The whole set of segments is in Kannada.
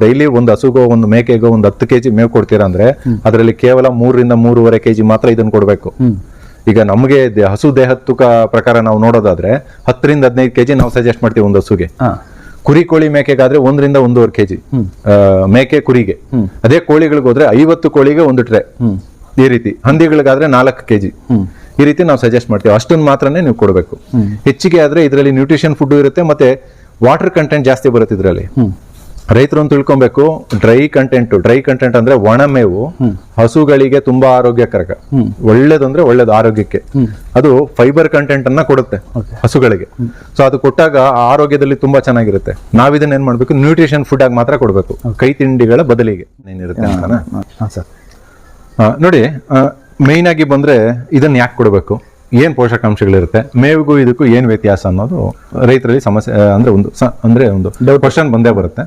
ಡೈಲಿ ಒಂದು ಹಸುಗೋ ಒಂದು ಮೇಕೆಗೋ ಒಂದು 10 kg ಮೇವು ಕೊಡ್ತೀರಾ ಅಂದ್ರೆ ಅದರಲ್ಲಿ ಕೇವಲ 3 ರಿಂದ 3.5 kg ಮಾತ್ರ ಇದನ್ನ ಕೊಡಬೇಕು. ಈಗ ನಮಗೆ ಹಸು ದೇಹದ ತೂಕ ಪ್ರಕಾರ ನಾವು ನೋಡೋದಾದ್ರೆ 10 ರಿಂದ 15 kg ನಾವು ಸಜೆಸ್ಟ್ ಮಾಡ್ತೀವಿ ಒಂದು ಹಸುಗೆ. ಕುರಿ ಕೋಳಿ ಮೇಕೆಗಾದ್ರೆ 1 ರಿಂದ 1.5 kg ಮೇಕೆ ಕುರಿಗೆ. ಅದೇ ಕೋಳಿಗಳಿಗೆ ಹೋದ್ರೆ 50 ಕೋಳಿಗೆ 1 ಟ್ರೇ, ಈ ರೀತಿ. ಹಂದಿಗಳಿಗಾದ್ರೆ 4 kg, ಈ ರೀತಿ ನಾವು ಸಜೆಸ್ಟ್ ಮಾಡ್ತೀವಿ. ಅಷ್ಟೊಂದು ಮಾತ್ರನೇ ನೀವು ಕೊಡಬೇಕು. ಹೆಚ್ಚಿಗೆ ಆದ್ರೆ ಇದರಲ್ಲಿ ನ್ಯೂಟ್ರಿಷನ್ ಫುಡ್ ಇರುತ್ತೆ, ಮತ್ತೆ ವಾಟರ್ ಕಂಟೆಂಟ್ ಜಾಸ್ತಿ ಬರುತ್ತೆ ಇದರಲ್ಲಿ. ರೈತರು ತಿಳ್ಕೊಬೇಕು, ಡ್ರೈ ಕಂಟೆಂಟ್ ಅಂದ್ರೆ ಒಣ ಮೇವು ಹಸುಗಳಿಗೆ ತುಂಬಾ ಆರೋಗ್ಯಕರ, ಒಳ್ಳೇದಂದ್ರೆ ಒಳ್ಳೇದು ಆರೋಗ್ಯಕ್ಕೆ. ಅದು ಫೈಬರ್ ಕಂಟೆಂಟ್ ಅನ್ನ ಕೊಡುತ್ತೆ ಹಸುಗಳಿಗೆ. ಸೊ ಅದು ಕೊಟ್ಟಾಗ ಆರೋಗ್ಯದಲ್ಲಿ ತುಂಬಾ ಚೆನ್ನಾಗಿರುತ್ತೆ. ನಾವಿದನ್ನ ಏನ್ ಮಾಡ್ಬೇಕು, ನ್ಯೂಟ್ರಿಷನ್ ಫುಡ್ ಆಗಿ ಮಾತ್ರ ಕೊಡ್ಬೇಕು, ಕೈ ತಿಂಡಿಗಳ ಬದಲಿಗೆ ಏನಿರುತ್ತೆ ಅಂತ. ನೋಡಿ, ಮೇಯ್ನ್ ಆಗಿ ಬಂದ್ರೆ ಇದನ್ನ ಯಾಕೆ ಕೊಡಬೇಕು, ಏನ್ ಪೋಷಕಾಂಶಗಳಿರುತ್ತೆ, ಮೇವಿಗೂ ಇದಕ್ಕೂ ಏನ್ ವ್ಯತ್ಯಾಸ ಅನ್ನೋದು ರೈತರಲ್ಲಿ ಸಮಸ್ಯೆ ಅಂದ್ರೆ ಒಂದು ಕ್ವಶನ್ ಬಂದೇ ಬರುತ್ತೆ.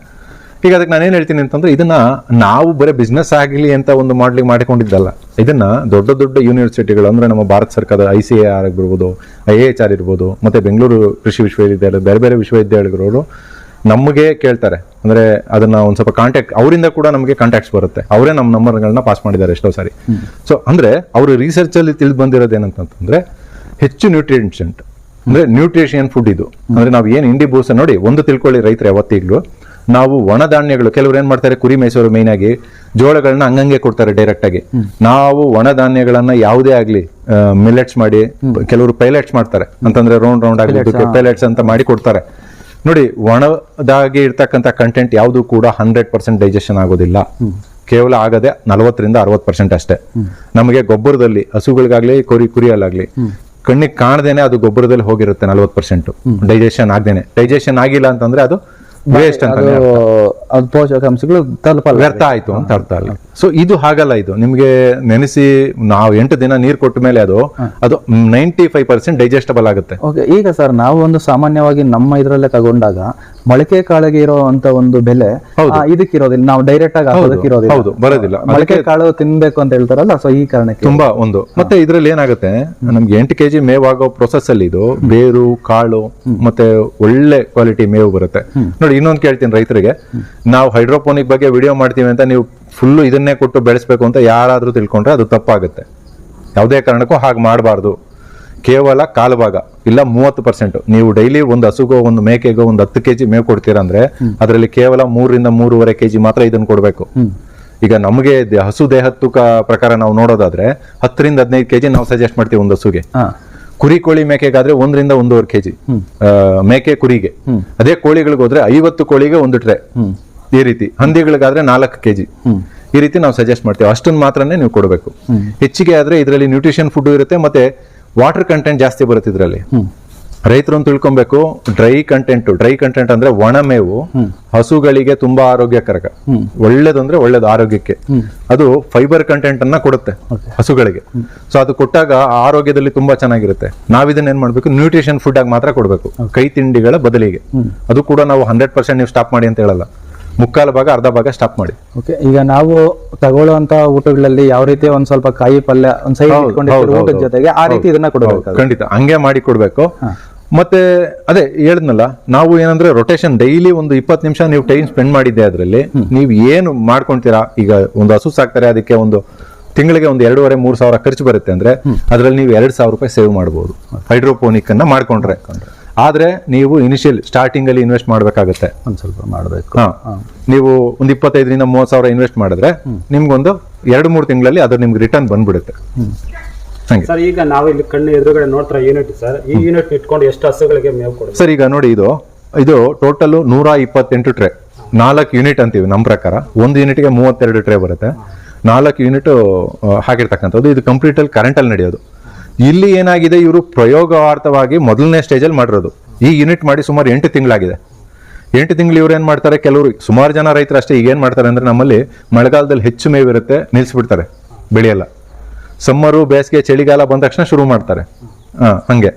ಈಗ ಅದಕ್ಕೆ ನಾನೇನ್ ಹೇಳ್ತೀನಿ ಅಂತಂದ್ರೆ, ಇದನ್ನ ನಾವು ಬರೀ ಬಿಸ್ನೆಸ್ ಆಗಲಿ ಅಂತ ಒಂದು ಮಾಡಿಕೊಂಡಿದ್ದಲ್ಲ. ಇದನ್ನ ದೊಡ್ಡ ದೊಡ್ಡ ಯೂನಿವರ್ಸಿಟಿಗಳು ಅಂದ್ರೆ ನಮ್ಮ ಭಾರತ ಸರ್ಕಾರದ ICAR ಆಗಿರ್ಬೋದು, IIHR ಇರ್ಬೋದು, ಮತ್ತೆ ಬೆಂಗಳೂರು ಕೃಷಿ ವಿಶ್ವವಿದ್ಯಾಲಯ, ಬೇರೆ ಬೇರೆ ವಿಶ್ವವಿದ್ಯಾಲಯಗಳು ನಮಗೆ ಕೇಳ್ತಾರೆ. ಅಂದ್ರೆ ಅದನ್ನ ಒಂದ್ ಸ್ವಲ್ಪ ಕಾಂಟ್ಯಾಕ್ಟ್, ಅವರಿಂದ ಕೂಡ ನಮಗೆ ಕಾಂಟ್ಯಾಕ್ಟ್ಸ್ ಬರುತ್ತೆ. ಅವರೇ ನಮ್ಮ ನಂಬರ್ಗಳನ್ನ ಪಾಸ್ ಮಾಡಿದ್ದಾರೆ ಎಷ್ಟೋ ಸಾರಿ. ಸೊ ಅಂದ್ರೆ ಅವರು ರಿಸರ್ಚ್ ಅಲ್ಲಿ ತಿಳಿದು ಬಂದಿರೋದು ಏನಂತಂದ್ರೆ, ಹೆಚ್ಚು ನ್ಯೂಟ್ರಿಯೆಂಟ್ ಅಂದ್ರೆ ನ್ಯೂಟ್ರಿಷಿಯನ್ ಫುಡ್ ಇದು. ಅಂದ್ರೆ ನಾವು ಏನ್ ಇಂಡಿ ಬೂಸ ನೋಡಿ, ಒಂದು ತಿಳ್ಕೊಳ್ಳಿ ರೈತರು ಯಾವತ್ತಿಗ್ಲು, ನಾವು ಒಣ ಧಾನ್ಯಗಳು, ಕೆಲವರು ಏನ್ ಮಾಡ್ತಾರೆ, ಕುರಿ ಮೇಯಿಸೋರು ಮೇಯ್ನ್ ಆಗಿ ಜೋಳಗಳನ್ನ ಹಂಗಂಗೆ ಕೊಡ್ತಾರೆ ಡೈರೆಕ್ಟ್ ಆಗಿ. ನಾವು ಒಣ ಧಾನ್ಯಗಳನ್ನ ಯಾವುದೇ ಆಗ್ಲಿ ಮಿಲೆಟ್ಸ್ ಮಾಡಿ, ಕೆಲವರು ಪೈಲೆಟ್ಸ್ ಮಾಡ್ತಾರೆ, ಅಂತಂದ್ರೆ ರೌಂಡ್ ಆಗಿ ಪೈಲೆಟ್ಸ್ ಅಂತ ಮಾಡಿ ಕೊಡ್ತಾರೆ. ನೋಡಿ, ಒಣದಾಗಿ ಇರ್ತಕ್ಕಂಥ ಕಂಟೆಂಟ್ ಯಾವುದು ಕೂಡ 100% ಡೈಜೆಷನ್ ಆಗೋದಿಲ್ಲ. ಕೇವಲ ಆಗದೆ 40 ರಿಂದ 60% ಅಷ್ಟೇ. ನಮಗೆ ಗೊಬ್ಬರದಲ್ಲಿ ಹಸುಗಳಿಗಾಗ್ಲಿ ಕುರಿಯಲ್ಲಾಗ್ಲಿ ಕಣ್ಣಿಗೆ ಕಾಣದೇನೆ ಅದು ಗೊಬ್ಬರದಲ್ಲಿ ಹೋಗಿರುತ್ತೆ 40%. ಡೈಜೆಷನ್ ಆಗ್ದೇನೆ, ಡೈಜೆಷನ್ ಆಗಿಲ್ಲ ಅಂತಂದ್ರೆ ಅದು ವೇಸ್ಟ್ ಅಂತ, ಪೋಷಕಾಂಶಗಳು ವ್ಯರ್ಥ ಆಯ್ತು ಅಂತ ಅರ್ಥ ಅಲ್ಲ. ಸೊ ಇದು ಹಾಗಲ್ಲ. ಇದು ನಿಮ್ಗೆ ನೆನೆಸಿ ನಾವು 8 ದಿನ ನೀರು ಕೊಟ್ಟ ಮೇಲೆ ಅದು 95% ಡೈಜೆಸ್ಟಬಲ್ ಆಗುತ್ತೆ. ಈಗ ಸರ್, ನಾವು ಒಂದು ಸಾಮಾನ್ಯವಾಗಿ ನಮ್ಮ ಇದ್ರಲ್ಲೇ ತಗೊಂಡಾಗ ಮೊಳಕೆ ಕಾಳಿಗೆ ಇರುವಂತ ಒಂದು ಬೆಲೆ ಇದಕ್ಕಿರೋದಿಲ್ಲ, ನಾವು ಡೈರೆಕ್ಟ್ ಆಗಿ ಹಾಕೋದಕ್ಕಿರೋದಿಲ್ಲ. ಹೌದು, ಬರೋದಿಲ್ಲ. ಮೊಳಕೆ ಕಾಳು ತಿನ್ಬೇಕು ಅಂತ ಹೇಳ್ತಾರಲ್ಲ, ಸೊ ಈ ಕಾರಣಕ್ಕೆ ತುಂಬಾ ಒಂದು. ಮತ್ತೆ ಇದ್ರಲ್ಲಿ ಏನಾಗುತ್ತೆ, ನಮ್ಗೆ 8 kg ಮೇವಾಗೋ ಪ್ರೊಸೆಸ್ ಅಲ್ಲಿ ಇದು ಬೇರು, ಕಾಳು ಮತ್ತೆ ಒಳ್ಳೆ ಕ್ವಾಲಿಟಿ ಮೇವು ಬರುತ್ತೆ. ನೋಡಿ, ಇನ್ನೊಂದು ಕೇಳ್ತೀನಿ ರೈತರಿಗೆ, ನಾವು ಹೈಡ್ರೋಪೋನಿಕ್ ಬಗ್ಗೆ ವಿಡಿಯೋ ಮಾಡ್ತೀವಿ ಅಂತ ನೀವು ಫುಲ್ಲು ಇದನ್ನೇ ಕೊಟ್ಟು ಬೆಳೆಸ್ಬೇಕು ಅಂತ ಯಾರಾದ್ರೂ ತಿಳ್ಕೊಂಡ್ರೆ ಅದು ತಪ್ಪಾಗುತ್ತೆ. ಯಾವುದೇ ಕಾರಣಕ್ಕೂ ಹಾಗೆ ಮಾಡಬಾರ್ದು. ಕೇವಲ ಕಾಲು ಭಾಗ ಇಲ್ಲ 30%. ನೀವು ಡೈಲಿ ಒಂದು ಹಸುಗೋ ಒಂದು ಮೇಕೆಗೋ ಒಂದು 10 kg ಮೇವು ಕೊಡ್ತೀರಾ ಅಂದ್ರೆ ಅದರಲ್ಲಿ ಕೇವಲ 3 ರಿಂದ 3.5 kg ಮಾತ್ರ ಇದನ್ನ ಕೊಡಬೇಕು. ಈಗ ನಮಗೆ ಹಸು ದೇಹದ ತೂಕ ಪ್ರಕಾರ ನಾವು ನೋಡೋದಾದ್ರೆ 10 ರಿಂದ 15 kg ನಾವು ಸಜೆಸ್ಟ್ ಮಾಡ್ತೀವಿ ಒಂದು ಹಸುಗೆ. ಕುರಿ ಕೋಳಿ ಮೇಕೆಗಾದ್ರೆ 1 ರಿಂದ 1.5 kg ಮೇಕೆ ಕುರಿಗೆ. ಅದೇ ಕೋಳಿಗಳಿಗೆ ಹೋದ್ರೆ 50 ಕೋಳಿಗೆ 1 ಟ್ರೇ, ಈ ರೀತಿ. ಹಂದಿಗಳಿಗಾದ್ರೆ 4 kg, ಈ ರೀತಿ ನಾವು ಸಜೆಸ್ಟ್ ಮಾಡ್ತೀವಿ. ಅಷ್ಟೊಂದು ಮಾತ್ರನೇ ನೀವು ಕೊಡಬೇಕು. ಹೆಚ್ಚಿಗೆ ಆದ್ರೆ ಇದರಲ್ಲಿ ನ್ಯೂಟ್ರಿಷನ್ ಫುಡ್ ಇರುತ್ತೆ, ಮತ್ತೆ ವಾಟರ್ ಕಂಟೆಂಟ್ ಜಾಸ್ತಿ ಬರುತ್ತೆ ಇದರಲ್ಲಿ. ರೈತರು ತಿಳ್ಕೊಬೇಕು, ಡ್ರೈ ಕಂಟೆಂಟ್ ಅಂದ್ರೆ ಒಣ ಮೇವು ಹಸುಗಳಿಗೆ ತುಂಬಾ ಆರೋಗ್ಯಕರ, ಒಳ್ಳೇದಂದ್ರೆ ಒಳ್ಳೇದು ಆರೋಗ್ಯಕ್ಕೆ. ಅದು ಫೈಬರ್ ಕಂಟೆಂಟ್ ಅನ್ನ ಕೊಡುತ್ತೆ ಹಸುಗಳಿಗೆ. ಸೊ ಅದು ಕೊಟ್ಟಾಗ ಆರೋಗ್ಯದಲ್ಲಿ ತುಂಬಾ ಚೆನ್ನಾಗಿರುತ್ತೆ. ನಾವಿದನ್ನ ಏನ್ ಮಾಡ್ಬೇಕು, ನ್ಯೂಟ್ರಿಷನ್ ಫುಡ್ ಆಗಿ ಮಾತ್ರ ಕೊಡ್ಬೇಕು, ಕೈ ತಿಂಡಿಗಳ ಬದಲಿಗೆ. ಅದು ಕೂಡ ನಾವು 100% ನೀವು ಸ್ಟಾಪ್ ಮಾಡಿ ಅಂತ ಹೇಳಲ್ಲ, ಮುಕ್ಕಾಲು ಭಾಗ ಅರ್ಧ ಭಾಗ ಸ್ಟಾಪ್ ಮಾಡಿ. ಈಗ ನಾವು ತಗೊಳ್ಳುವಂತ ಊಟಗಳಲ್ಲಿ ಯಾವ ರೀತಿ ಒಂದ್ ಸ್ವಲ್ಪ ಕಾಯಿ ಪಲ್ಯ ಒಂದ್ ಸೈಡ್ ಊಟದ ಜೊತೆಗೆ ಆ ರೀತಿ ಇದನ್ನ ಕೊಡಬೇಕು. ಖಂಡಿತ ಹಂಗೆ ಮಾಡಿ ಕೊಡ್ಬೇಕು. ಮತ್ತೆ ಅದೇ ಹೇಳಿದ್ನಲ್ಲ, ನಾವು ಏನಂದ್ರೆ ರೊಟೇಷನ್ ಡೈಲಿ ಒಂದು 20 ನಿಮಿಷ ನೀವು ಟೈಮ್ ಸ್ಪೆಂಡ್ ಮಾಡಿದ್ದೆ ಅದರಲ್ಲಿ ನೀವು ಏನು ಮಾಡ್ಕೊಂತೀರಾ. ಈಗ ಒಂದು ಹಸು ಸಾಕ್ತಾರೆ, ಅದಕ್ಕೆ ಒಂದು ತಿಂಗಳಿಗೆ ಒಂದು 2,500-3 ಸಾವಿರ ಖರ್ಚು ಬರುತ್ತೆ ಅಂದ್ರೆ ಅದ್ರಲ್ಲಿ ನೀವು 2,000 ರೂಪಾಯಿ ಸೇವ್ ಮಾಡಬಹುದು ಹೈಡ್ರೋಪೋನಿಕ್ ಅನ್ನ ಮಾಡ್ಕೊಂಡ್ರೆ. ಆದ್ರೆ ನೀವು ಇನಿಷಿಯಲ್ ಸ್ಟಾರ್ಟಿಂಗ್ ಅಲ್ಲಿ ಇನ್ವೆಸ್ಟ್ ಮಾಡ್ಬೇಕಾಗುತ್ತೆ, ಒಂದ್ ಸ್ವಲ್ಪ ಮಾಡಬೇಕು. ನೀವು ಒಂದು 25 ರಿಂದ 30 ಸಾವಿರ ಇನ್ವೆಸ್ಟ್ ಮಾಡಿದ್ರೆ ನಿಮ್ಗೊಂದು 2-3 ತಿಂಗಳಲ್ಲಿ ಅದ್ರ ನಿಮ್ಗೆ ರಿಟರ್ನ್ ಬಂದ್ಬಿಡುತ್ತೆ. ಸರ್, ಈಗ ನಾವು ಇಲ್ಲಿ ಕಣ್ಣು ಎದುರುಗಡೆ ನೋಡ್ತಾರೆ ಯೂನಿಟ್ ಸರ್, ಈ ಯೂನಿಟ್ ಇಟ್ಕೊಂಡು ಎಷ್ಟು ಹಸುಗಳಿಗೆ ಮೇವು ಕೊಡುತ್ತೆ ಸರ್? ಈಗ ನೋಡಿ, ಇದು ಟೋಟಲ್ 128 ಟ್ರೇ, 4 ಯೂನಿಟ್ ಅಂತೀವಿ ನಮ್ಮ ಪ್ರಕಾರ. ಒಂದು ಯೂನಿಟ್ಗೆ 32 ಟ್ರೇ ಬರುತ್ತೆ. 4 ಯೂನಿಟ್ ಹಾಕಿರ್ತಕ್ಕಂಥದ್ದು. ಇದು ಕಂಪ್ಲೀಟ್ ಅಲ್ಲಿ ಕರೆಂಟ್ ಅಲ್ಲಿ ನಡೆಯೋದು. ಇಲ್ಲಿ ಏನಾಗಿದೆ, ಇವರು ಪ್ರಯೋಗಾರ್ಥವಾಗಿ ಮೊದಲನೇ ಸ್ಟೇಜ್ ಅಲ್ಲಿ ಮಾಡಿರೋದು. ಈ ಯೂನಿಟ್ ಮಾಡಿ ಸುಮಾರು 8 ತಿಂಗಳಾಗಿದೆ. 8 ತಿಂಗಳು ಇವ್ರು ಏನ್ ಮಾಡ್ತಾರೆ, ಕೆಲವರು ಸುಮಾರು ಜನ ರೈತರು ಅಷ್ಟೇ ಈಗ ಏನ್ ಮಾಡ್ತಾರೆ ಅಂದ್ರೆ, ನಮ್ಮಲ್ಲಿ ಮಳೆಗಾಲದಲ್ಲಿ ಹೆಚ್ಚು ಮೇವಿರುತ್ತೆ, ನಿಲ್ಸ್ಬಿಡ್ತಾರೆ, ಬೆಳೆಯಲ್ಲ. ಸಮ್ಮರು, ಬೇಸಿಗೆ, ಚಳಿಗಾಲ ಬಂದ ತಕ್ಷಣ ಶುರು ಮಾಡ್ತಾರೆ. ಹಂಗೆ.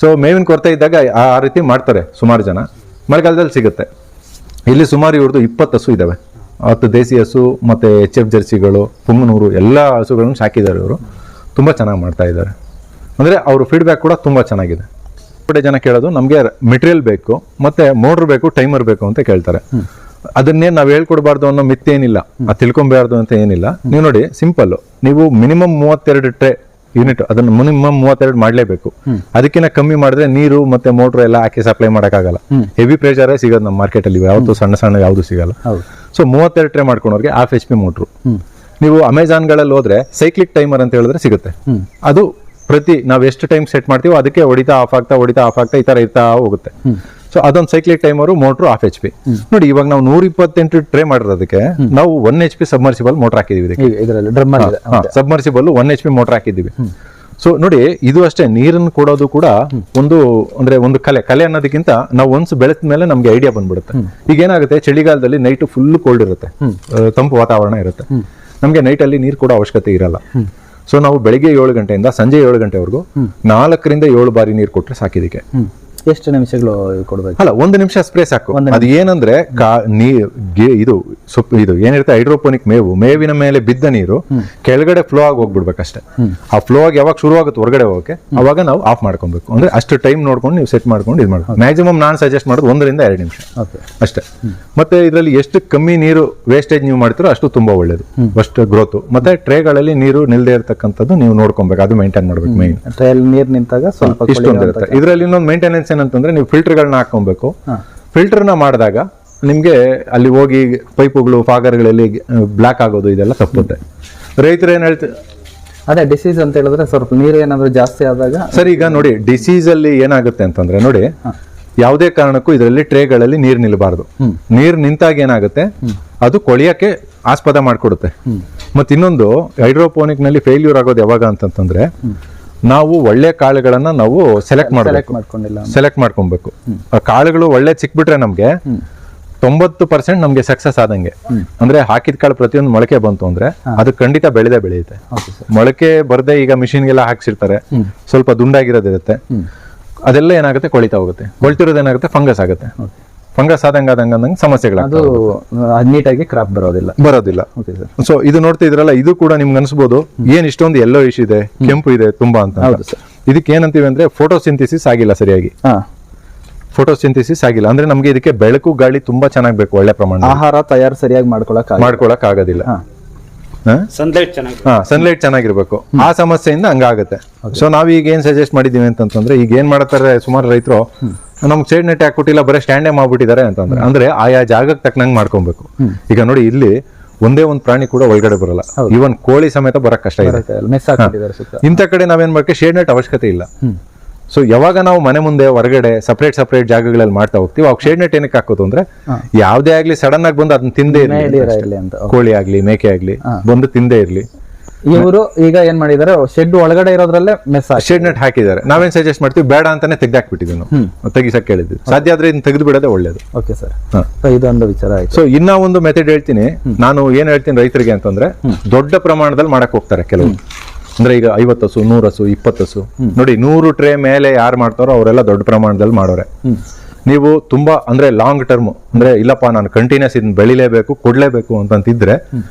ಸೊ ಮೇವಿನ ಕೊರತೆ ಇದ್ದಾಗ ಆ ರೀತಿ ಮಾಡ್ತಾರೆ ಸುಮಾರು ಜನ. ಮಳೆಗಾಲದಲ್ಲಿ ಸಿಗುತ್ತೆ. ಇಲ್ಲಿ ಸುಮಾರು ಇವ್ರದ್ದು 20 ಹಸು ಇದಾವೆ. 10 ದೇಸಿ ಹಸು ಮತ್ತೆ HF ಜರ್ಸಿಗಳು, ಪುಂಗನೂರು ಎಲ್ಲ ಹಸುಗಳನ್ನು ಸಾಕಿದ್ದಾರೆ ಇವರು. ತುಂಬಾ ಚೆನ್ನಾಗಿ ಮಾಡ್ತಾ ಇದ್ದಾರೆ. ಅಂದ್ರೆ ಅವ್ರ ಫೀಡ್ಬ್ಯಾಕ್ ಕೂಡ ತುಂಬಾ ಚೆನ್ನಾಗಿದೆ. ಜನ ಕೇಳೋದು, ನಮ್ಗೆ ಮೆಟೀರಿಯಲ್ ಬೇಕು, ಮತ್ತೆ ಮೋಟರ್ ಬೇಕು, ಟೈಮರ್ ಬೇಕು ಅಂತ ಕೇಳ್ತಾರೆ. ಅದನ್ನೇ ನಾವ್ ಹೇಳ್ಕೊಡ್ಬಾರ್ದು ಅನ್ನೋ ಮಿತ್ತೇನಿಲ್ಲ, ಅದು ತಿಳ್ಕೊಬಾರ್ದು ಅಂತ ಏನಿಲ್ಲ. ನೀವು ನೋಡಿ ಸಿಂಪಲ್, ನೀವು ಮಿನಿಮಮ್ 32 ಟ್ರೇ ಯೂನಿಟ್ ಅದನ್ನ ಮಿನಿಮಮ್ 32 ಮಾಡ್ಲೇಬೇಕು. ಅದಕ್ಕಿಂತ ಕಮ್ಮಿ ಮಾಡಿದ್ರೆ ನೀರು ಮತ್ತೆ ಮೋಟರ್ ಎಲ್ಲ ಹಾಕಿ ಸಪ್ಲೈ ಮಾಡಕ್ಕಾಗಲ್ಲ. ಹೆವಿ ಪ್ರೆಷರ್ ಸಿಗೋದು ನಮ್ಮ ಮಾರ್ಕೆಟ್ ಅಲ್ಲಿ, ಯಾವತ್ತು ಸಣ್ಣ ಸಣ್ಣ ಯಾವ್ದು ಸಿಗಲ್ಲ. ಸೊ 32 ಟ್ರೇ ಮಾಡ್ಕೊಂಡವ್ರಿಗೆ 1/2 HP ಮೋಟ್ರು. ನೀವು ಅಮೆಜಾನ್ಗಳಲ್ಲಿ ಹೋದ್ರೆ ಸೈಕ್ಲಿಕ್ ಟೈಮರ್ ಅಂತ ಹೇಳಿದ್ರೆ ಸಿಗುತ್ತೆ. ಅದು ಪ್ರತಿ ನಾವ್ ಎಷ್ಟು ಟೈಮ್ ಸೆಟ್ ಮಾಡ್ತೀವೋ ಅದಕ್ಕೆ ಹೊಡಿತಾ ಆಫ್ ಆಗ್ತಾ ಈ ತರ ಇರ್ತಾ ಹೋಗುತ್ತೆ. ಸೊ ಅದೊಂದು ಸೈಕ್ಲಿಕ್ ಟೈಮರು ಮೋಟ್ರು 1/2 HP. ನೋಡಿ ಇವಾಗ ನಾವು 128 ಟ್ರೇ ಮಾಡಿರೋದಕ್ಕೆ ನಾವು 1 HP ಸಬ್ಮರ್ಸಿಬಲ್ ಮೋಟರ್ ಹಾಕಿದೀವಿ. ಇದರಲ್ಲಿ ಡ್ರಮ್ ಸಬ್ಮರ್ಸಿಬಲ್ 1 HP ಮೋಟರ್ ಹಾಕಿದ್ದೀವಿ. ಸೊ ನೋಡಿ ಇದು ಅಷ್ಟೇ, ನೀರನ್ನು ಕೊಡೋದು ಕೂಡ ಒಂದು ಕಲೆ ಅನ್ನೋದಕ್ಕಿಂತ ನಾವು ಒನ್ಸ್ ಬೆಳೆದ ಮೇಲೆ ನಮ್ಗೆ ಐಡಿಯಾ ಬಂದ್ಬಿಡುತ್ತೆ. ಈಗ ಏನಾಗುತ್ತೆ, ಚಳಿಗಾಲದಲ್ಲಿ ನೈಟ್ ಫುಲ್ ಕೋಲ್ಡ್ ಇರುತ್ತೆ, ತಂಪು ವಾತಾವರಣ ಇರುತ್ತೆ, ನಮ್ಗೆ ನೈಟ್ ಅಲ್ಲಿ ನೀರು ಕೊಡೋ ಅವಶ್ಯಕತೆ ಇರಲ್ಲ. ಸೊ ನಾವು ಬೆಳಿಗ್ಗೆ 7 ಗಂಟೆಯಿಂದ ಸಂಜೆ 7 ಗಂಟೆವರೆಗೂ 4 ರಿಂದ 7 ಬಾರಿ ನೀರು ಕೊಟ್ರೆ ಸಾಕಿದಕ್ಕೆ. ಎಷ್ಟು ನಿಮಿಷಗಳು ಕೊಡ್ಬೇಕು? ಅಲ್ಲ, 1 ನಿಮಿಷ ಸ್ಪ್ರೇ ಸಾಕು. ಅದು ಏನಂದ್ರೆ ಇದು ಏನಿರುತ್ತೆ ಹೈಡ್ರೋಪೋನಿಕ್ ಮೇವಿನ ಮೇಲೆ ಬಿದ್ದ ನೀರು ಕೆಳಗಡೆ ಫ್ಲೋ ಆಗಿ ಹೋಗ್ಬಿಡ್ಬೇಕಷ್ಟೇ. ಆ ಫ್ಲೋ ಆಗಿ ಯಾವಾಗ ಶುರು ಆಗುತ್ತೆ ಹೊರಗಡೆ ಹೋಗಕ್ಕೆ, ಅವಾಗ ನಾವು ಆಫ್ ಮಾಡ್ಕೊಬೇಕು. ಅಂದ್ರೆ ಅಷ್ಟು ಟೈಮ್ ನೋಡ್ಕೊಂಡು ನೀವು ಸೆಟ್ ಮಾಡ್ಕೊಂಡು ಇದು ಮಾಡ್ಬೇಕು. ಮ್ಯಾಕ್ಸಿಮಮ್ ನಾನು ಸಜೆಸ್ಟ್ ಮಾಡೋದು 1 ರಿಂದ 2 ನಿಮಿಷ ಅಷ್ಟೇ. ಮತ್ತೆ ಇದರಲ್ಲಿ ಎಷ್ಟು ಕಮ್ಮಿ ನೀರು ವೇಸ್ಟೇಜ್ ನೀವು ಮಾಡ್ತೀರೋ ಅಷ್ಟು ತುಂಬಾ ಒಳ್ಳೇದು, ಅಷ್ಟು ಗ್ರೋತ್. ಮತ್ತೆ ಟ್ರೇಗಳಲ್ಲಿ ನೀರು ನಿಲ್ದೇ ಇರ್ತಕ್ಕಂಥದ್ದು ನೀವು ನೋಡ್ಕೊಬೇಕು, ಅದು ಮೇಂಟೈನ್ ಮಾಡ್ಬೇಕು. ಮೇನ್ ಟ್ರೇಯಲ್ಲಿ ನೀರು ನಿಂತಾಗ ಸ್ವಲ್ಪ ಇಷ್ಟೊಂದು ಇರುತ್ತೆ. ಇದರಲ್ಲಿ ಇನ್ನೊಂದು ಮೇಂಟೆನೆನ್ಸ್ ಏನಂತಂದ್ರೆ, ನೀವು ಫಿಲ್ಟರ್ಗಳನ್ನ ಹಾಕೊಬೇಕು. ಫಿಲ್ಟರ್ನ ಮಾಡಿದಾಗ ನಿಮ್ಗೆ ಅಲ್ಲಿ ಹೋಗಿ ಪೈಪುಗಳು ಫಾಗರ್ಗಳಲ್ಲಿ ಬ್ಲಾಕ್ ಆಗೋದು ಇದೆಲ್ಲ ತಪ್ಪುತ್ತೆ. ರೈತರು ಏನ್ ಹೇಳ್ತಾರೆ, ಅದೇ ಡಿಸೀಸ್ ಅಂತ ಹೇಳಿದ್ರೆ ಸ್ವಲ್ಪ ನೀರು ಏನಾದ್ರು ಜಾಸ್ತಿ ಆದಾಗ ಸರ್. ಈಗ ನೋಡಿ ಡಿಸೀಸ್ ಅಲ್ಲಿ ಏನಾಗುತ್ತೆ ಅಂತಂದ್ರೆ, ನೋಡಿ ಯಾವುದೇ ಕಾರಣಕ್ಕೂ ಇದರಲ್ಲಿ ಟ್ರೇಗಳಲ್ಲಿ ನೀರು ನಿಲ್ಬಾರ್ದು. ನೀರು ನಿಂತಾಗ ಏನಾಗುತ್ತೆ, ಅದು ಕೊಳಿಯಕ್ಕೆ ಆಸ್ಪದ ಮಾಡ್ಕೊಡುತ್ತೆ. ಮತ್ತೆ ಇನ್ನೊಂದು, ಹೈಡ್ರೋಪೋನಿಕ್ ನಲ್ಲಿ ಫೇಲ್ಯೂರ್ ಆಗೋದು ಯಾವಾಗ ಅಂತಂದ್ರೆ, ನಾವು ಒಳ್ಳೆ ಕಾಳುಗಳನ್ನ ನಾವು ಸೆಲೆಕ್ಟ್ ಮಾಡ್ಕೊಬೇಕು. ಆ ಕಾಳುಗಳು ಒಳ್ಳೆ ಸಿಕ್ಬಿಟ್ರೆ ನಮ್ಗೆ 90% ನಮ್ಗೆ ಸಕ್ಸಸ್ ಆದಂಗೆ. ಅಂದ್ರೆ ಹಾಕಿದ ಕಾಳು ಪ್ರತಿಯೊಂದು ಮೊಳಕೆ ಬಂತು ಅಂದ್ರೆ ಅದು ಖಂಡಿತ ಬೆಳೆಯುತ್ತೆ. ಮೊಳಕೆ ಬರ್ದೆ ಈಗ ಮಿಷಿನ್ಗೆಲ್ಲ ಹಾಕ್ಸಿರ್ತಾರೆ, ಸ್ವಲ್ಪ ದುಂಡಾಗಿರೋದಿರುತ್ತೆ, ಅದೆಲ್ಲ ಏನಾಗುತ್ತೆ, ಕೊಳಿತಾ ಹೋಗುತ್ತೆ. ಕೊಳ್ತಿರೋದು ಏನಾಗುತ್ತೆ, ಫಂಗಸ್ ಆಗುತ್ತೆ. ಫಂಗಸ್ ಆದಂಗೆ ಸಮಸ್ಯೆಗಳು, ನೀಟಾಗಿ ಕ್ರಾಪ್ ಬರೋದಿಲ್ಲ. ಸೊ ಇದು ನೋಡ್ತಾ ಇದ್ರಲ್ಲ, ಇದು ಕೂಡ ನಿಮ್ಗೆ ಅನ್ಸ್ಬೋದು ಏನ್ ಇಷ್ಟೊಂದು ಎಲ್ಲೋ ಇಶ್ ಇದೆ, ಕೆಂಪು ಇದೆ ತುಂಬಾ ಅಂತ. ಇದಕ್ಕೆ ಏನಂತೀವಿ ಅಂದ್ರೆ ಫೋಟೋಸಿಂಥಿಸಿಸ್ ಆಗಿಲ್ಲ ಸರಿಯಾಗಿ. ಫೋಟೋಸಿಂಥಿಸಿಸ್ ಆಗಿಲ್ಲ ಅಂದ್ರೆ ನಮ್ಗೆ ಇದಕ್ಕೆ ಬೆಳಕು ಗಾಳಿ ತುಂಬಾ ಚೆನ್ನಾಗಿ ಬೇಕು, ಒಳ್ಳೆ ಪ್ರಮಾಣ. ಆಹಾರ ತಯಾರು ಸರಿಯಾಗಿ ಮಾಡ್ಕೊಳಕ್ ಆಗೋದಿಲ್ಲ. ಸನ್ಲೈಟ್ ಚೆನ್ನಾಗಿರ್ಬೇಕು. ಆ ಸಮಸ್ಯೆಯಿಂದ ಹಂಗಾಗುತ್ತೆ. ಸೊ ನಾವೀಗ ಏನ್ ಸಜೆಸ್ಟ್ ಮಾಡಿದೀವಿ ಅಂತಂದ್ರೆ, ಈಗ ಏನ್ ಮಾಡ್ತಾರೆ ಸುಮಾರು ರೈತರು, ನಮ್ಗೆ ಶೇಡ್ ನೆಟ್ ಹಾಕೊಟ್ಟಿಲ್ಲ, ಬರೀ ಸ್ಟ್ಯಾಂಡೇ ಮಾಡ್ಬಿಟ್ಟಿದ್ದಾರೆ ಅಂತಂದ್ರೆ, ಅಂದ್ರೆ ಆಯಾ ಜಾಗಕ್ಕೆ ತಕ್ಕನಂಗೆ ಮಾಡ್ಕೊಬೇಕು. ಈಗ ನೋಡಿ ಇಲ್ಲಿ ಒಂದೇ ಒಂದು ಪ್ರಾಣಿ ಕೂಡ ಒಳಗಡೆ ಬರಲ್ಲ, ಈವನ್ ಕೋಳಿ ಸಮೇತ ಬರಕ್ ಕಷ್ಟ ಇದೆ. ಇಂಥ ಕಡೆ ನಾವೇನ್ ಮಾಡಕ್ಕೆ ಶೇಡ್ ನೆಟ್ ಅವಶ್ಯಕತೆ ಇಲ್ಲ. ಸೊ ಯಾವಾಗ ನಾವು ಮನೆ ಮುಂದೆ ಹೊರಗಡೆ ಸಪರೇಟ್ ಜಾಗಗಳಲ್ಲಿ ಮಾಡ್ತಾ ಹೋಗ್ತೀವಿ, ಅವಾಗ ಶೇಡ್ ನೆಟ್ ಏನಕ್ಕೆ ಹಾಕೋದು ಅಂದ್ರೆ, ಯಾವ್ದೇ ಆಗ್ಲಿ ಸಡನ್ ಆಗಿ ಬಂದು ಅದನ್ನ ತಿಂದೇ ಇರ್ಲಿ, ಕೋಳಿ ಆಗ್ಲಿ ಮೇಕೆ ಆಗ್ಲಿ ಬಂದು ತಿಂದೇ ಇರ್ಲಿ. ಇವರು ಈಗ ಏನ್ ಮಾಡಿದಾರೆ, ಶೆಡ್ ಒಳಗಡೆ ಇರೋದ್ರಲ್ಲೇ ಶೆಡ್ ನೆಟ್ ಹಾಕಿದ್ದಾರೆ. ನಾವೇನ್ ಸಜೆಸ್ಟ್ ಮಾಡ್ತೀವಿ, ಬೇಡ ಅಂತಾನೆ ತೆಗ್ದಾಕ್ಬಿಟ್ಟಿದ್ವಿ ನಾವು, ತೆಗಿಸಕ್ ಹೇಳಿದ್ವಿ. ಸಾಧ್ಯ ಆದ್ರೆ ಇದನ್ನ ತೆಗೆದು ಬಿಡೋದೇ ಒಳ್ಳೇದು. ಓಕೆ ಸರ್, ಇದೊಂದು ವಿಚಾರ ಆಯ್ತು. ಸೊ ಇನ್ನ ಒಂದು ಮೆಥಡ್ ಹೇಳ್ತೀನಿ ನಾನು. ಏನ್ ಹೇಳ್ತೀನಿ ರೈತರಿಗೆ ಅಂತಂದ್ರೆ, ದೊಡ್ಡ ಪ್ರಮಾಣದಲ್ಲಿ ಮಾಡಕ್ ಹೋಗ್ತಾರೆ ಕೆಲವು. ಅಂದ್ರೆ ಈಗ 50 ಹಸು, 100 ಹಸು, 20 ಹಸು. ನೋಡಿ 100 ಟ್ರೇ ಮೇಲೆ ಯಾರು ಮಾಡ್ತಾರೋ ಅವರೆಲ್ಲ ದೊಡ್ಡ ಪ್ರಮಾಣದಲ್ಲಿ ಮಾಡೋರೆ. ನೀವು ತುಂಬಾ ಅಂದ್ರೆ ಲಾಂಗ್ ಟರ್ಮ್ ಅಂದ್ರೆ, ಇಲ್ಲಪ್ಪ ನಾನು ಕಂಟಿನ್ಯೂಸ್ ಇದನ್ನ ಬೆಳಿಲೇಬೇಕು ಕೊಡ್ಲೇಬೇಕು ಅಂತಂತಿದ್ರೆ,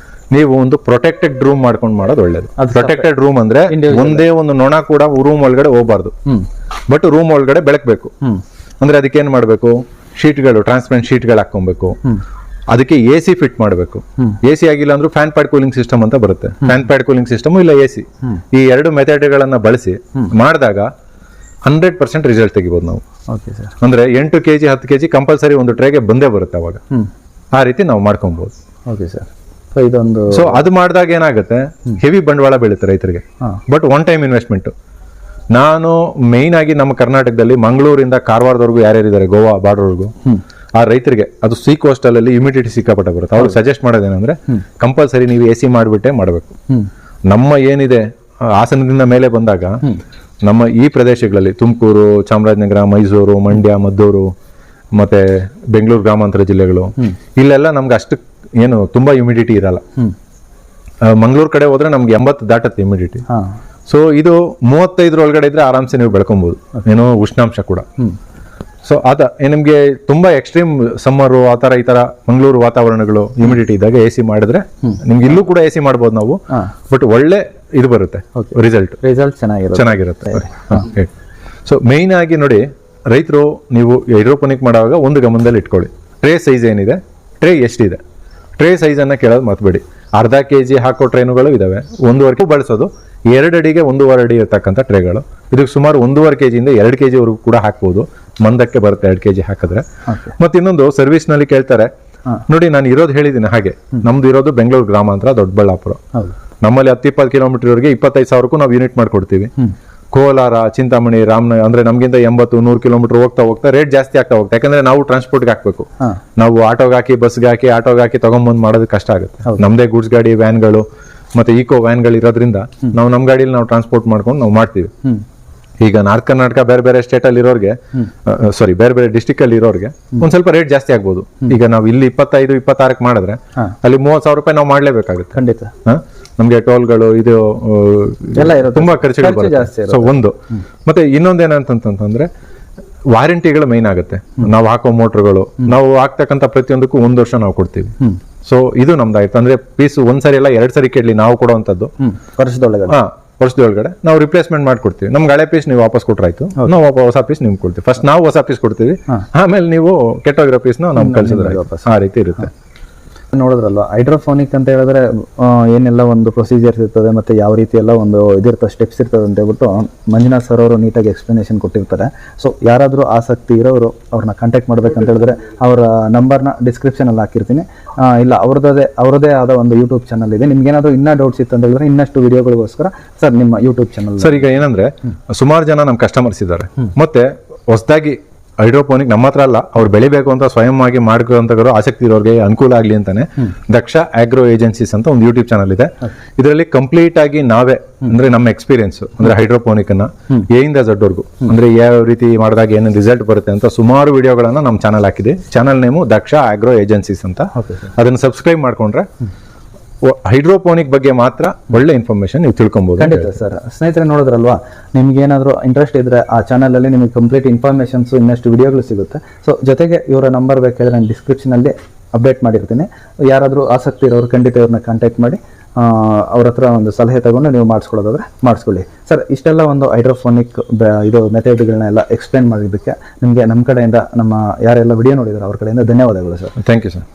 ನೀವು ಒಂದು ಪ್ರೊಟೆಕ್ಟೆಡ್ ರೂಮ್ ಮಾಡ್ಕೊಂಡು ಮಾಡೋದು ಒಳ್ಳೇದು. ಪ್ರೊಟೆಕ್ಟೆಡ್ ರೂಮ್ ಅಂದ್ರೆ ಒಂದೇ ಒಂದು ನೊಣ ಕೂಡ ರೂಮ್ ಒಳಗಡೆ ಹೋಗ್ಬಾರ್ದು, ಬಟ್ ರೂಮ್ ಒಳಗಡೆ ಬೆಳಕಬೇಕು. ಅಂದ್ರೆ ಅದಕ್ಕೆ ಏನ್ ಮಾಡ್ಬೇಕು, ಶೀಟ್ಗಳು, ಟ್ರಾನ್ಸ್ಪರೆಂಟ್ ಶೀಟ್ಗಳು ಹಾಕೊಬೇಕು. ಅದಕ್ಕೆ AC ಫಿಟ್ ಮಾಡಬೇಕು. AC ಆಗಿಲ್ಲ ಅಂದ್ರೂ ಫ್ಯಾನ್ ಪ್ಯಾಡ್ ಕೂಲಿಂಗ್ ಸಿಸ್ಟಮ್ ಅಂತ ಬರುತ್ತೆ. ಫ್ಯಾನ್ ಪ್ಯಾಡ್ ಕೂಲಿಂಗ್ ಸಿಸ್ಟಮ್ ಇಲ್ಲ AC, ಈ 2 ಮೆಥಡ್ಗಳನ್ನ ಬಳಸಿ ಮಾಡಿದಾಗ 100% ರಿಸಲ್ಟ್ ತೆಗಿಬಹುದು ನಾವು. ಅಂದ್ರೆ 8 kg 10 kg ಕಂಪಲ್ಸರಿ ಒಂದು ಟ್ರೇಗೆ ಬಂದೇ ಬರುತ್ತೆ ಅವಾಗ. ಆ ರೀತಿ ನಾವು ಮಾಡ್ಕೊಬಹುದು. ಸೊ ಅದು ಮಾಡಿದಾಗ ಏನಾಗುತ್ತೆ, ಹೆವಿ ಬಂಡವಾಳ ಬೀಳುತ್ತೆ ರೈತರಿಗೆ, ಬಟ್ ಒನ್ ಟೈಮ್ ಇನ್ವೆಸ್ಟ್ಮೆಂಟ್. ನಾನು ಮೇಯ್ನ್ ಆಗಿ ನಮ್ಮ ಕರ್ನಾಟಕದಲ್ಲಿ ಮಂಗಳೂರಿಂದ ಕಾರವಾರದವರೆಗೂ ಯಾರ್ಯಾರಿದ್ದಾರೆ, ಗೋವಾ ಬಾರ್ಡರ್ವರೆಗೂ, ಆ ರೈತರಿಗೆ ಅದು ಸೀ ಕೋಸ್ಟಲ್ ಅಲ್ಲಿ ಹ್ಯುಮಿಡಿಟಿ ಸಿಕ್ಕಾಪಟ್ಟೆ ಬರುತ್ತೆ. ಅವ್ರಿಗೆ ಸಜೆಸ್ಟ್ ಮಾಡೋದೇನಂದ್ರೆ, ಕಂಪಲ್ಸರಿ ನೀವು AC ಮಾಡಿಬಿಟ್ಟೆ ಮಾಡಬೇಕು. ನಮ್ಮ ಏನಿದೆ ಹಾಸನದಿಂದ ಮೇಲೆ ಬಂದಾಗ ನಮ್ಮ ಈ ಪ್ರದೇಶಗಳಲ್ಲಿ ತುಮಕೂರು, ಚಾಮರಾಜನಗರ, ಮೈಸೂರು, ಮಂಡ್ಯ, ಮದ್ದೂರು ಮತ್ತೆ ಬೆಂಗಳೂರು ಗ್ರಾಮಾಂತರ ಜಿಲ್ಲೆಗಳು, ಇಲ್ಲೆಲ್ಲ ನಮ್ಗೆ ಅಷ್ಟು ಏನು ತುಂಬಾ ಹ್ಯುಮಿಡಿಟಿ ಇರಲ್ಲ. ಮಂಗಳೂರು ಕಡೆ ಹೋದ್ರೆ ನಮ್ಗೆ 80 ದಾಟತ್ತೆ ಹ್ಯುಮಿಡಿಟಿ. ಸೊ ಇದು 35 ಒಳಗಡೆ ಇದ್ರೆ ಆರಾಮ್ಸೆ ನೀವು ಬೆಳ್ಕೊಬಹುದು, ಏನೋ ಉಷ್ಣಾಂಶ ಕೂಡ. ಸೊ ನಿಮ್ಗೆ ತುಂಬಾ ಎಕ್ಸ್ಟ್ರೀಮ್ ಸಮ್ಮರು ಆ ತರ ಈ ತರ ಮಂಗಳೂರು ವಾತಾವರಣಗಳು ಹ್ಯುಮಿಡಿಟಿ ಇದ್ದಾಗ AC ಮಾಡಿದ್ರೆ, ನಿಮ್ಗೆ ಇಲ್ಲೂ ಕೂಡ AC ಮಾಡ್ಬೋದು ನಾವು, ಬಟ್ ಒಳ್ಳೆ ಇದು ಬರುತ್ತೆ, ರಿಸಲ್ಟ್ ಚೆನ್ನಾಗಿರುತ್ತೆ. ಸೊ ಮೇಯ್ನ್ ಆಗಿ ನೋಡಿ ರೈತರು, ನೀವು ಹೈಡ್ರೋಪೋನಿಕ್ ಮಾಡುವಾಗ ಒಂದು ಗಮನದಲ್ಲಿ ಇಟ್ಕೊಳ್ಳಿ, ಟ್ರೇ ಸೈಜ್ ಏನಿದೆ ಟ್ರೇ ಎಷ್ಟಿದೆ, ಟ್ರೇ ಸೈಜನ್ನು ಕೇಳೋದು ಮತ್ಬೇಡಿ. ಅರ್ಧ kg ಹಾಕೋ ಟ್ರೇನುಗಳು ಇದಾವೆ, 1.5 ಬಳಸೋದು 2 ಅಡಿಗೆ 1.5 ಅಡಿ ಇರ್ತಕ್ಕಂಥ ಟ್ರೇಗಳು. ಇದಕ್ಕೆ ಸುಮಾರು 1.5 kg ಇಂದ 2 kg ವರೆಗೂ ಕೂಡ ಹಾಕ್ಬೋದು, ಮಂದಕ್ಕೆ ಬರುತ್ತೆ 2 kg ಹಾಕಿದ್ರೆ. ಮತ್ತೆ ಇನ್ನೊಂದು ಸರ್ವಿಸ್ ನಲ್ಲಿ ಕೇಳ್ತಾರೆ ನೋಡಿ, ನಾನು ಇರೋದು ಹೇಳಿದ್ದೀನಿ ಹಾಗೆ, ನಮ್ದು ಇರೋದು ಬೆಂಗಳೂರು ಗ್ರಾಮಾಂತರ ದೊಡ್ಡಬಳ್ಳಾಪುರ. ನಮ್ಮಲ್ಲಿ 10-20 ಕಿಲೋಮೀಟರ್ ವರೆಗೆ 25,000ಕ್ಕೂ ನಾವು ಯೂನಿಟ್ ಮಾಡ್ಕೊಡ್ತೀವಿ. ಕೋಲಾರ, ಚಿಂತಾಮಣಿ, ರಾಮನಗರ ಅಂದ್ರೆ ನಮ್ಗಿಂತ 80-100 ಕಿಲೋಮೀಟರ್ ಹೋಗ್ತಾ ರೇಟ್ ಜಾಸ್ತಿ ಆಗ್ತಾ ಹೋಗುತ್ತೆ. ಯಾಕಂದ್ರೆ ನಾವು ಟ್ರಾನ್ಸ್ಪೋರ್ಟ್ಗೆ ಹಾಕ್ಬೇಕು, ನಾವು ಆಟೋಗೆ ಹಾಕಿ ಬಸ್ಗೆ ಹಾಕಿ ತಗೊಂಡ್ಬಂದು ಮಾಡೋದು ಕಷ್ಟ ಆಗುತ್ತೆ. ನಮ್ದೇ ಗೂಡ್ಸ್ ಗಾಡಿ, ವ್ಯಾನ್ಗಳು ಮತ್ತೆ ಈಕೋ ವ್ಯಾನ್ಗಳು ಇರೋದ್ರಿಂದ ನಾವು ನಮ್ ಗಾಡಿಯಲ್ಲಿ ನಾವು ಟ್ರಾನ್ಸ್ಪೋರ್ಟ್ ಮಾಡ್ಕೊಂಡು ನಾವು ಮಾಡ್ತೀವಿ. ಈಗ ನಾರ್ತ್ ಕರ್ನಾಟಕ ಬೇರೆ ಬೇರೆ ಸ್ಟೇಟ್ ಅಲ್ಲಿ ಇರೋರ್ಗೆ, ಬೇರೆ ಬೇರೆ ಡಿಸ್ಟಿಕ್ ಅಲ್ಲಿ ಇರೋರ್ಗೆ ಒಂದ್ ಸ್ವಲ್ಪ ರೇಟ್ ಜಾಸ್ತಿ ಆಗ್ಬೋದು. ಈಗ ನಾವು ಇಲ್ಲಿ 25-26 ಮಾಡಿದ್ರೆ ಅಲ್ಲಿ 30,000 ರೂಪಾಯಿ ನಾವು ಮಾಡ್ಲೇಬೇಕಾಗುತ್ತೆ. ಖಂಡಿತ ನಮ್ಗೆ ಟೋಲ್ಗಳು ಇದು ಎಲ್ಲ ಇರುತ್ತೆ, ತುಂಬಾ ಖರ್ಚುಗಳು ಜಾಸ್ತಿ. ಸೊ ಒಂದು ಮತ್ತೆ ಇನ್ನೊಂದೇನಂತಂದ್ರೆ ವಾರಂಟಿಗಳು ಮೈನ್ ಆಗುತ್ತೆ. ನಾವು ಹಾಕೋ ಮೋಟರ್ಗಳು, ನಾವು ಹಾಕ್ತಕ್ಕಂಥ ಪ್ರತಿಯೊಂದಕ್ಕೂ 1 ವರ್ಷ ನಾವು ಕೊಡ್ತೀವಿ. ಸೊ ಇದು ನಮ್ದಾಯ್ತು ಅಂದ್ರೆ ಪೀಸ್ ಒಂದ್ಸರಿ ಎಲ್ಲ 2 ಸರಿ ಕೇಳಲಿ ನಾವು ಕೊಡುವಂತದ್ದು ವರ್ಷದೊಳಗಡೆ ನಾವು ರಿಪ್ಲೇಸ್ಮೆಂಟ್ ಮಾಡ್ಕೊಡ್ತೀವಿ. ನಮ್ಗೆ ಹಳೆ ಪೀಸ್ ನೀವು ವಾಪಸ್ ಕೊಟ್ರಾಯ್ತು, ನಾವು ಹೊಸ ಪೀಸ್ ನಿಮ್ಗೆ ಕೊಡ್ತೀವಿ. ಫಸ್ಟ್ ನಾವು ಹೊಸ ಪೀಸ್ ಕೊಡ್ತೀವಿ, ಆಮೇಲೆ ನೀವು ಕೆಟ್ಟೋಗಿರೋ ಪೀಸ್ನ ನಮ್ಗೆ ಕಳ್ಸಿದ್ರೆ ಆ ರೀತಿ ಇರುತ್ತೆ. ನೋಡಿದ್ರಲ್ವಾ, ಹೈಡ್ರೋಫೋನಿಕ್ ಅಂತ ಹೇಳಿದ್ರೆ ಏನೆಲ್ಲ ಒಂದು ಪ್ರೊಸೀಜರ್ಸ್ ಇರ್ತದೆ ಮತ್ತೆ ಯಾವ ರೀತಿ ಎಲ್ಲ ಒಂದು ಇದಿರ್ತದೆ, ಸ್ಟೆಪ್ಸ್ ಇರ್ತದೆ ಅಂತ ಹೇಳ್ಬಿಟ್ಟು ಮಂಜುನಾಥ್ ಸರ್ ಅವರು ನೀಟಾಗಿ ಎಕ್ಸ್ಪ್ಲನೇಷನ್ ಕೊಟ್ಟಿರ್ತಾರೆ. ಸೊ ಯಾರಾದರೂ ಆಸಕ್ತಿ ಇರೋರು ಅವ್ರನ್ನ ಕಾಂಟ್ಯಾಕ್ಟ್ ಮಾಡ್ಬೇಕಂತ ಹೇಳಿದ್ರೆ ಅವರ ನಂಬರ್ನ ಡಿಸ್ಕ್ರಿಪ್ಷನಲ್ಲಿ ಹಾಕಿರ್ತೀನಿ. ಇಲ್ಲ ಅವರದೇ ಆದ ಒಂದು ಯೂಟ್ಯೂಬ್ ಚಾನಲ್ ಇದೆ. ನಿಮ್ಗೆ ಏನಾದರೂ ಇನ್ನೂ ಡೌಟ್ಸ್ ಇತ್ತು ಅಂತ ಹೇಳಿದ್ರೆ ಇನ್ನಷ್ಟು ವಿಡಿಯೋಗಳಿಗೋಸ್ಕರ ಸರ್ ನಿಮ್ಮ ಯೂಟ್ಯೂಬ್ ಚಾನಲ್. ಸರ್ ಈಗ ಏನಂದ್ರೆ ಸುಮಾರು ಜನ ನಮ್ಮ ಕಸ್ಟಮರ್ಸ್ ಇದ್ದಾರೆ, ಮತ್ತೆ ಹೊಸದಾಗಿ ಹೈಡ್ರೋಪೋನಿಕ್ ನಮ್ಮ ಹತ್ರ ಅಲ್ಲ, ಅವ್ರು ಬೆಳಿಬೇಕು ಅಂತ ಸ್ವಯಂ ಆಗಿ ಮಾಡ್ಕೊಂತ ಆಸಕ್ತಿ ಇರೋರಿಗೆ ಅನುಕೂಲ ಆಗ್ಲಿ ಅಂತಾನೆ ದಕ್ಷ ಆಗ್ರೋ ಏಜೆನ್ಸೀಸ್ ಅಂತ ಒಂದು ಯೂಟ್ಯೂಬ್ ಚಾನಲ್ ಇದೆ. ಇದರಲ್ಲಿ ಕಂಪ್ಲೀಟ್ ಆಗಿ ನಾವೇ ಅಂದ್ರೆ ನಮ್ಮ ಎಕ್ಸ್ಪೀರಿಯನ್ಸ್ ಅಂದ್ರೆ ಹೈಡ್ರೋಪೋನಿಕ್ ಅನ್ನ ಎಯಿಂದ ಝಡ್ವರೆಗೂ ಅಂದ್ರೆ ಯಾವ ರೀತಿ ಮಾಡಿದಾಗ ಏನೇನು ರಿಸಲ್ಟ್ ಬರುತ್ತೆ ಅಂತ ಸುಮಾರು ವಿಡಿಯೋಗಳನ್ನ ನಮ್ಮ ಚಾನಲ್ ಹಾಕಿದೆ. ಚಾನಲ್ ನೇಮು ದಕ್ಷ ಆಗ್ರೋ ಏಜೆನ್ಸೀಸ್ ಅಂತ. ಅದನ್ನ ಸಬ್ಸ್ಕ್ರೈಬ್ ಮಾಡ್ಕೊಂಡ್ರೆ ಹೈಡ್ರೋಪೋನಿಕ್ ಬಗ್ಗೆ ಮಾತ್ರ ಒಳ್ಳೆ ಇನ್ಫಾರ್ಮೇಶನ್ ನೀವು ತಿಳ್ಕೊಬಹುದು. ಖಂಡಿತ ಸರ್. ಸ್ನೇಹಿತರೆ ನೋಡಿದ್ರಲ್ವಾ, ನಿಮ್ಗೆ ಏನಾದರೂ ಇಂಟ್ರೆಸ್ಟ್ ಇದ್ರೆ ಆ ಚಾನಲ್ ಅಲ್ಲಿ ನಿಮಗೆ ಕಂಪ್ಲೀಟ್ ಇನ್ಫಾರ್ಮೇಶನ್ಸ್ ಇನ್ನಷ್ಟು ವಿಡಿಯೋಗಳು ಸಿಗುತ್ತೆ. ಸೊ ಜೊತೆಗೆ ಇವರ ನಂಬರ್ ಬೇಕಾದ್ರೆ ನಾನು ಡಿಸ್ಕ್ರಿಪ್ಷನ್ ಅಲ್ಲಿ ಅಪ್ಡೇಟ್ ಮಾಡಿರ್ತೀನಿ. ಯಾರಾದರೂ ಆಸಕ್ತಿ ಇರೋರು ಖಂಡಿತ ಇವ್ರನ್ನ ಕಾಂಟ್ಯಾಕ್ಟ್ ಮಾಡಿ ಅವ್ರ ಹತ್ರ ಒಂದು ಸಲಹೆ ತಗೊಂಡು ನೀವು ಮಾಡಿಸ್ಕೊಳ್ಳೋದಾದ್ರೆ ಮಾಡಿಸ್ಕೊಳ್ಳಿ. ಸರ್ ಇಷ್ಟೆಲ್ಲ ಒಂದು ಹೈಡ್ರೋಫೋನಿಕ್ ಇದು ಮೆಥಡ್ಗಳನ್ನ ಎಲ್ಲ ಎಕ್ಸ್ಪ್ಲೇನ್ ಮಾಡಿದ್ದಕ್ಕೆ ನಿಮಗೆ ನಮ್ಮ ಕಡೆಯಿಂದ, ನಮ್ಮ ಯಾರೆಲ್ಲ ವಿಡಿಯೋ ನೋಡಿದಾರೆ ಅವ್ರ ಕಡೆಯಿಂದ ಧನ್ಯವಾದಗಳು ಸರ್. Thank you sir.